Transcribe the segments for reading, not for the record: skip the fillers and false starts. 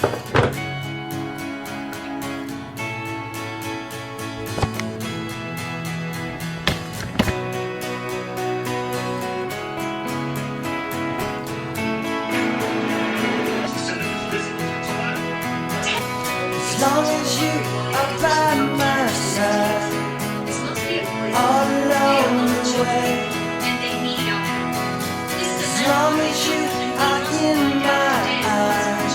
As long as you are by my side, all along the way. As long as you are in my eyes,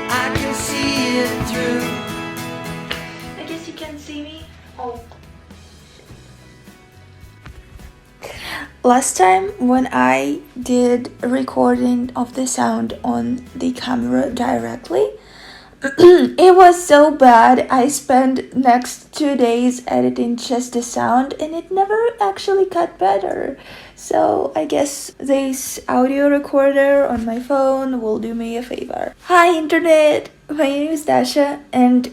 I can see it through. I guess you can see me. Oh. Last time when I did a recording of the sound on the camera directly, it was so bad. I spent next 2 days editing just the sound and it never actually got better. So I guess this audio recorder on my phone will do me a favor. Hi internet, my name is Dasha and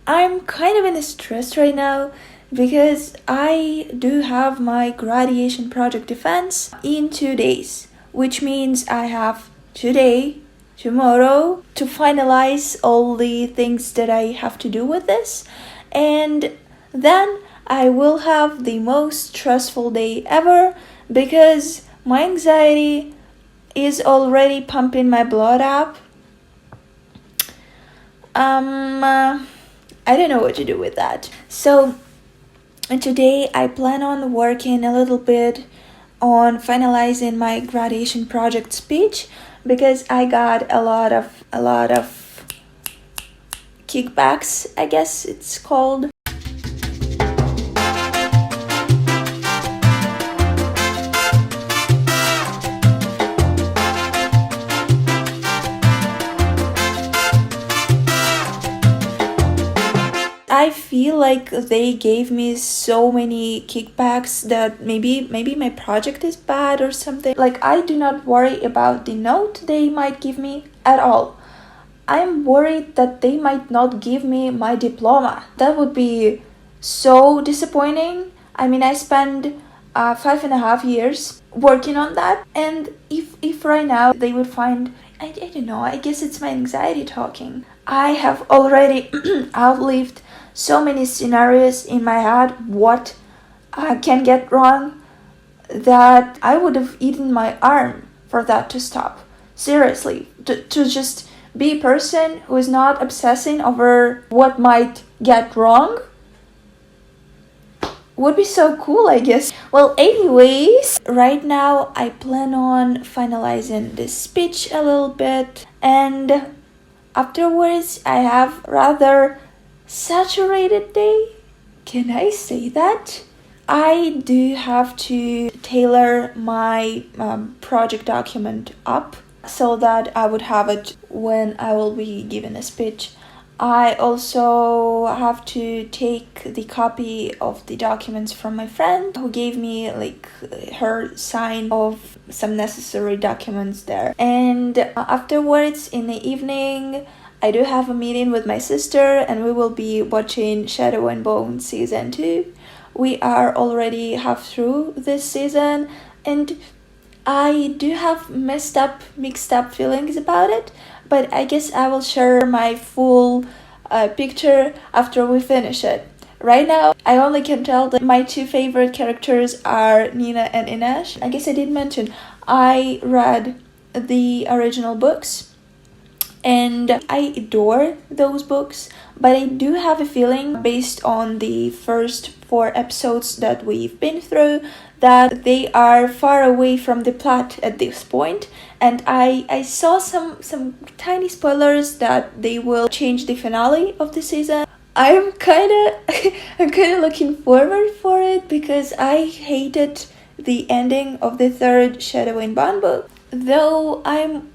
I'm kind of in a stress right now because I do have my graduation project defense in 2 days, which means I have today, tomorrow to finalize all the things that I have to do with this, and then I will have the most stressful day ever because my anxiety is already pumping my blood up. I don't know what to do with that. So today I plan on working a little bit on finalizing my graduation project speech because I got a lot of kickbacks, I guess it's called. I feel like they gave me so many kickbacks that maybe my project is bad or something. Like, I do not worry about the note they might give me at all. I'm worried that they might not give me my diploma. That would be so disappointing. I mean, I spent 5.5 years working on that, and if right now they would find, I don't know, I guess it's my anxiety talking. I have already outlived so many scenarios in my head what can get wrong that I would have eaten my arm for that to stop. Seriously, to just be a person who is not obsessing over what might get wrong would be so cool, I guess. Well, anyways, right now I plan on finalizing this speech a little bit, and afterwards I have rather saturated day. Can I say that? I do have to tailor my project document up so that I would have it when I will be giving a speech. I also have to take the copy of the documents from my friend who gave me like her sign of some necessary documents there. And afterwards in the evening, I do have a meeting with my sister and we will be watching Shadow and Bone season 2. We are already half through this season and I do have mixed up feelings about it, but I guess I will share my full picture after we finish it. Right now, I only can tell that my two favorite characters are Nina and Inesh. I guess I did mention I read the original books and I adore those books, but I do have a feeling based on the first 4 episodes that we've been through that they are far away from the plot at this point, and I saw some tiny spoilers that they will change the finale of the season. I'm kind of looking forward for it because I hated the ending of the 3rd Shadow and Bone book. Though I'm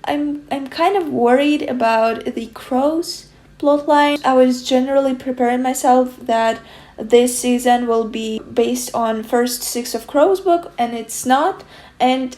kind of worried about the Crows plotline. I was generally preparing myself that this season will be based on first 6 of Crows book, and it's not, and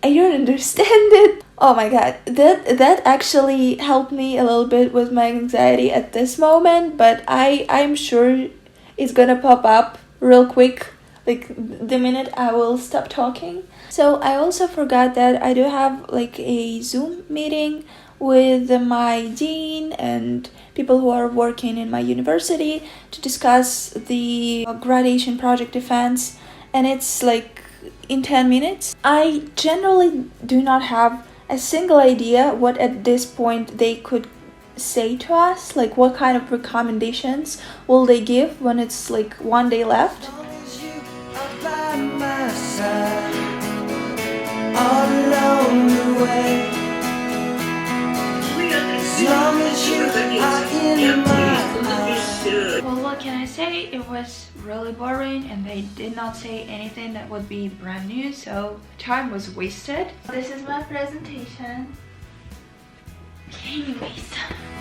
I don't understand it. Oh my god, that actually helped me a little bit with my anxiety at this moment, but I'm sure it's gonna pop up real quick, like the minute I will stop talking. So I also forgot that I do have like a Zoom meeting with my dean and people who are working in my university to discuss the graduation project defense, and it's like in 10 minutes. I generally do not have a single idea what at this point they could say to us, like what kind of recommendations will they give when it's like one day left. As long as you are by my side, all along the way. As long as you are in my eyes. Well, what can I say? It was really boring and they did not say anything that would be brand new, so time was wasted. This is my presentation. Anyways.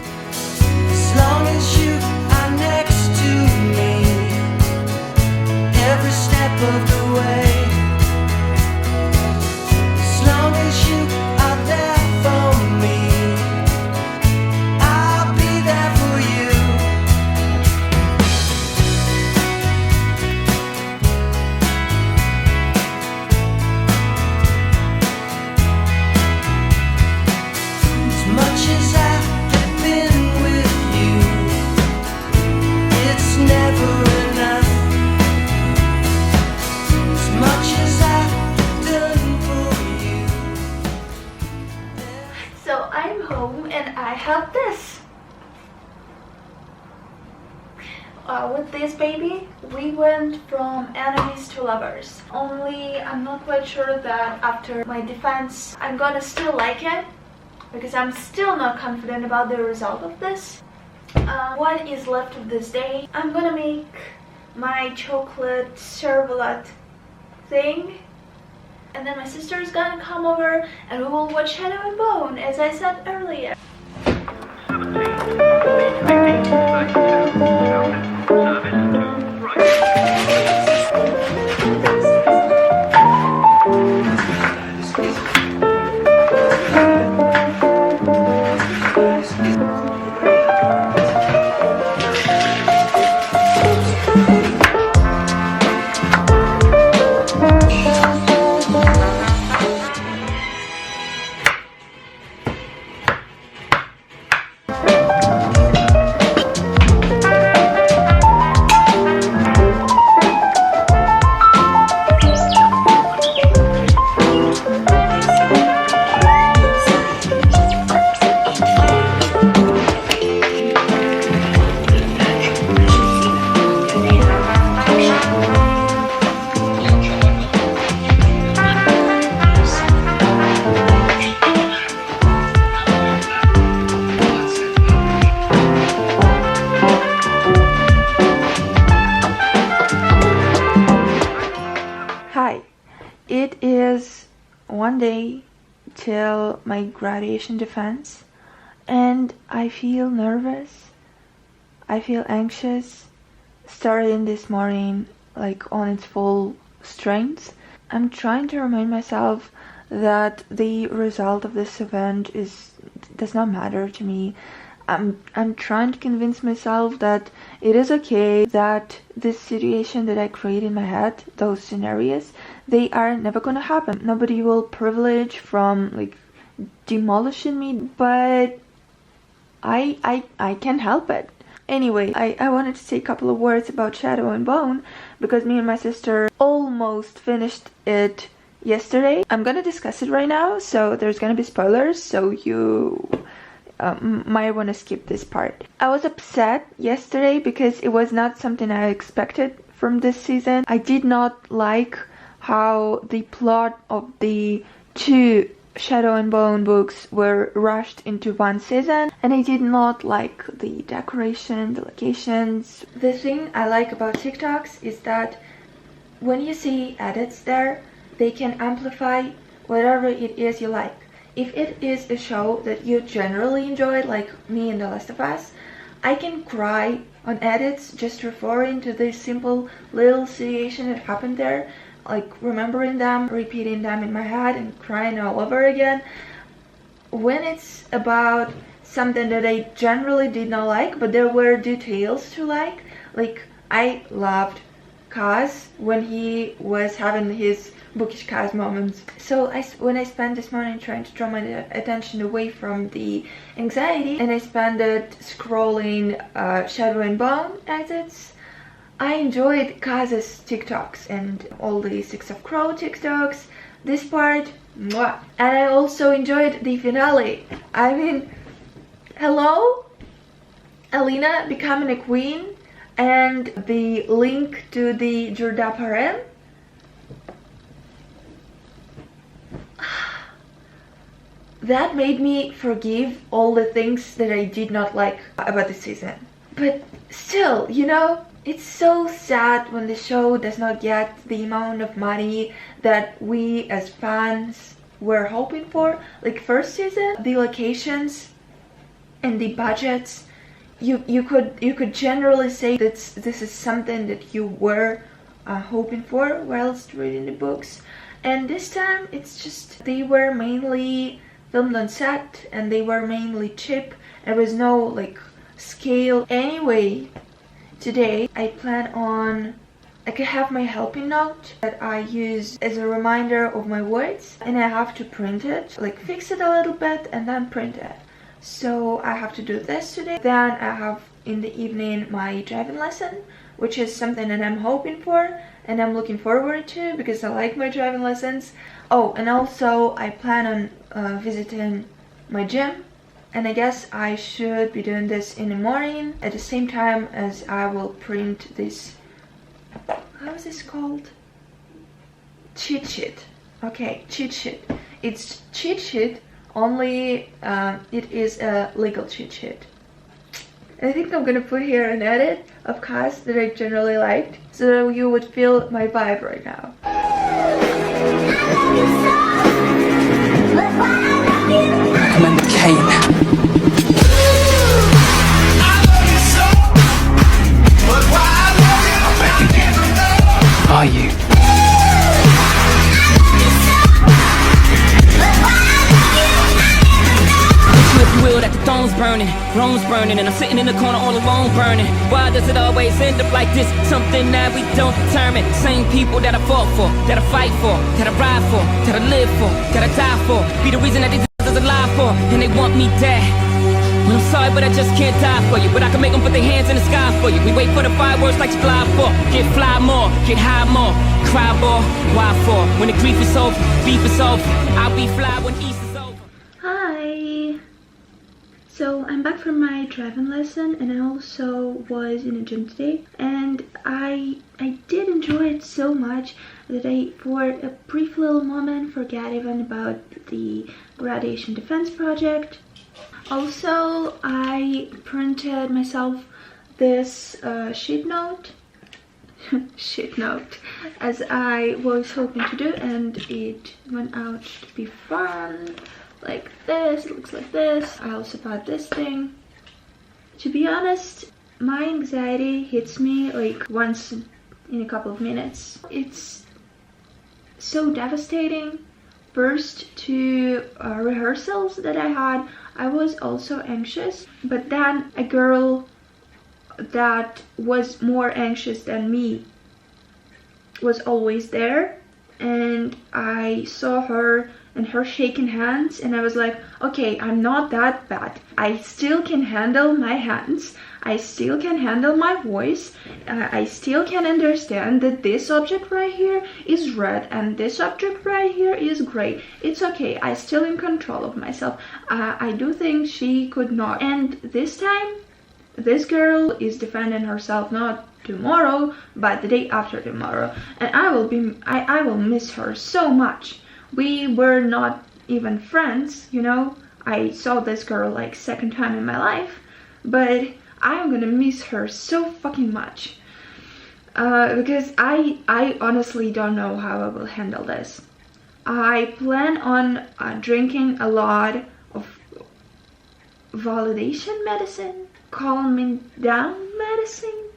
As long as you are next to me, every step of the way. As long as you are there for me, I'll be there for you. As much as I have been with you, it's never enough. As much as I've done for you. So I'm home and I have this. With this baby, we went from enemies to lovers. Only I'm not quite sure that after my defense, I'm gonna still like it, because I'm still not confident about the result of this. What is left of this day? I'm gonna make my chocolate servlet thing, and then my sister is gonna come over and we will watch Shadow and Bone, as I said earlier. Hi, it is one day till my graduation defense and I feel nervous, I feel anxious, starting this morning like on its full strength. I'm trying to remind myself that the result of this event does not matter to me. I'm trying to convince myself that it is okay, that this situation that I create in my head, those scenarios, they are never gonna happen. Nobody will privilege from like demolishing me, but I can't help it. Anyway, I wanted to say a couple of words about Shadow and Bone because me and my sister almost finished it yesterday. I'm gonna discuss it right now, so there's gonna be spoilers, so you might want to skip this part. I was upset yesterday because it was not something I expected from this season. I did not like how the plot of the two Shadow and Bone books were rushed into one season, and I did not like the decoration, the locations. The thing I like about TikToks is that when you see edits there, they can amplify whatever it is you like. If it is a show that you generally enjoy, like me in The Last of Us, I can cry on edits just referring to this simple little situation that happened there, like remembering them, repeating them in my head and crying all over again. When it's about something that I generally did not like, but there were details to like I loved Kaz when he was having his bookish Kaz moments. So when I spent this morning trying to draw my attention away from the anxiety, and I spent it scrolling Shadow and Bone edits, I enjoyed Kaz's TikToks and all the Six of Crow TikToks. This part, mwah. And I also enjoyed the finale. I mean, hello? Alina becoming a queen, and the link to the Jurda harem. That made me forgive all the things that I did not like about the season. But still, you know, it's so sad when the show does not get the amount of money that we as fans were hoping for. Like first season, the locations and the budgets, you could generally say that this is something that you were hoping for whilst reading the books. And this time it's just they were mainly filmed on set and they were mainly cheap. There was no like scale. Anyway, today I plan on, like, I have my helping note that I use as a reminder of my words, and I have to print it, like fix it a little bit and then print it. So I have to do this today. Then I have in the evening my driving lesson, which is something that I'm hoping for and I'm looking forward to because I like my driving lessons. Oh, and also I plan on visiting my gym, and I guess I should be doing this in the morning at the same time as I will print this, how is this called? Cheat sheet. Okay, cheat sheet. It's cheat sheet, only it is a legal cheat sheet. I think I'm gonna put here an edit of Kaz that I generally liked, so you would feel my vibe right now. Commander Kane. Are you? Will that the throne's burning, Rome's burning, and I'm sitting in the corner all alone burning. Why does it always end up like this? Something that we don't determine. Same people that I fought for, that I fight for, that I ride for, that I live for, that I die for, be the reason that these is alive for, and they want me dead. Well, I'm sorry, but I just can't die for you. But I can make them put their hands in the sky for you. We wait for the fireworks like July 4th. Get fly more, get high more, cry more. Why for? When the grief is over, beef is over, I'll be fly when East is over. Hi! So I'm back from my driving lesson, and I also was in a gym today, and I did enjoy it so much that I, for a brief little moment, forgot even about the Gradation Defense Project. Also, I printed myself this sheet note, as I was hoping to do, and it went out to be fun. Like this, it looks like this. I also bought this thing. To be honest, my anxiety hits me like once in a couple of minutes. It's so devastating. First, to rehearsals that I had, I was also anxious, but then a girl that was more anxious than me was always there, and I saw her and her shaking hands, and I was like, okay, I'm not that bad. I still can handle my hands, I still can handle my voice, I still can understand that this object right here is red and this object right here is gray. It's okay, I still in control of myself. I do think she could not. And this time, this girl is defending herself not tomorrow, but the day after tomorrow, and I will miss her so much. We were not even friends, you know. I saw this girl like second time in my life, but I'm gonna miss her so fucking much. Because I honestly don't know how I will handle this. I plan on drinking a lot of validation medicine, calming down medicine.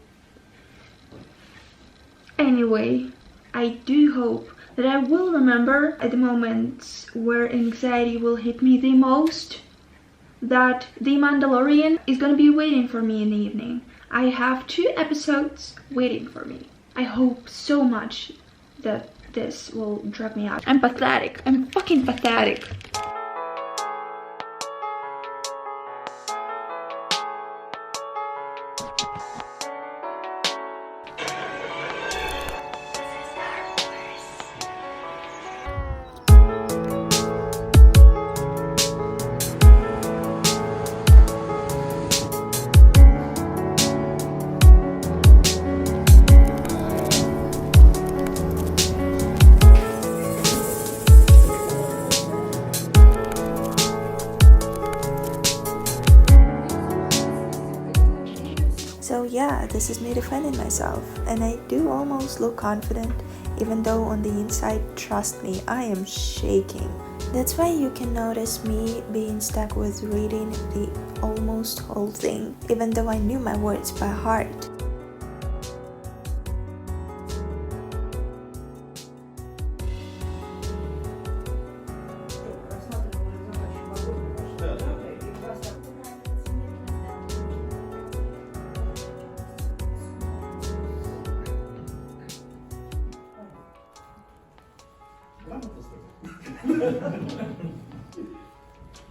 Anyway, I do hope that I will remember at the moments where anxiety will hit me the most, that The Mandalorian is gonna be waiting for me in the evening. I have 2 episodes waiting for me. I hope so much that this will drag me out. I'm pathetic. I'm fucking pathetic. So yeah, this is me defending myself, and I do almost look confident, even though on the inside, trust me, I am shaking. That's why you can notice me being stuck with reading the almost whole thing, even though I knew my words by heart.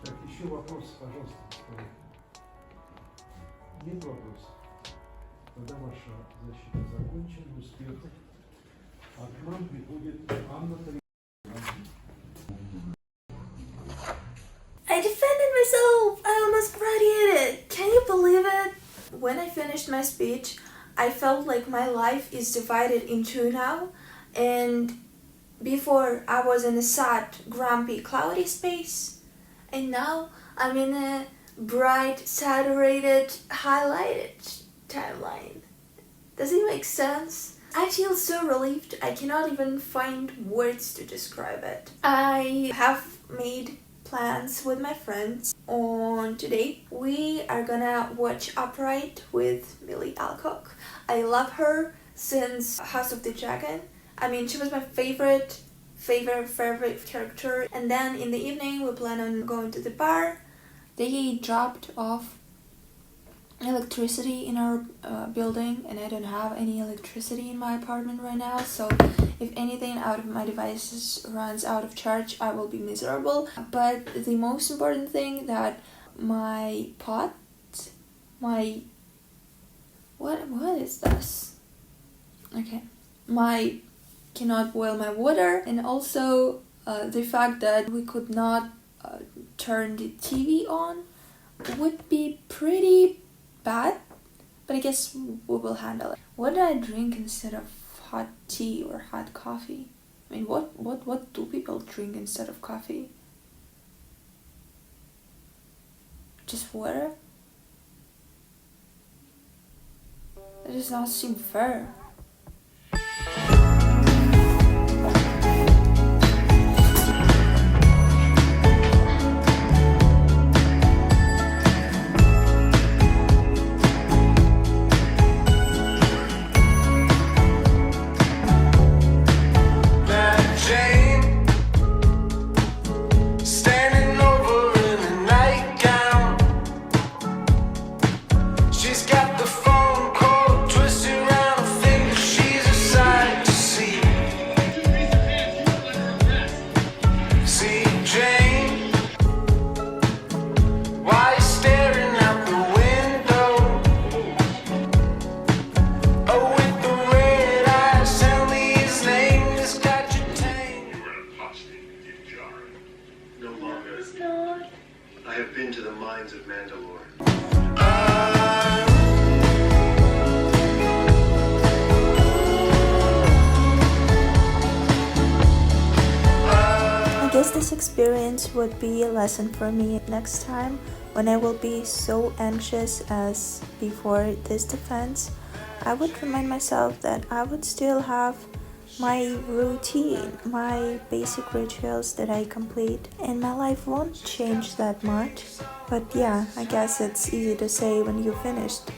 Так, еще вопрос, пожалуйста. Нет вопросов? Тогда ваша защита закончена, успехов. А к нам приходит Анна Тарьяна. I defended myself! I almost graduated! Can you believe it? When I finished my speech, I felt like my life is divided in two now, and before I was in a sad, grumpy, cloudy space, and now I'm in a bright, saturated, highlighted timeline. Does it make sense? I feel so relieved I cannot even find words to describe it. I have made plans with my friends. On today, we are gonna watch Upright with Millie Alcock. I love her since House of the Dragon. I mean, she was my favorite character. And then in the evening, we plan on going to the bar. They dropped off electricity in our building, and I don't have any electricity in my apartment right now. So if anything out of my devices runs out of charge, I will be miserable. But the most important thing that my pot, what is this? Okay, my cannot boil my water, and also the fact that we could not turn the TV on would be pretty bad, but I guess we will handle it. What do I drink instead of hot tea or hot coffee? I mean, what do people drink instead of coffee? Just water? That does not seem fair. I have been to the mines of Mandalore. I guess this experience would be a lesson for me next time when I will be so anxious as before this defense. I would remind myself that I would still have my routine, my basic rituals that I complete, and my life won't change that much. But yeah, I guess it's easy to say when you finished.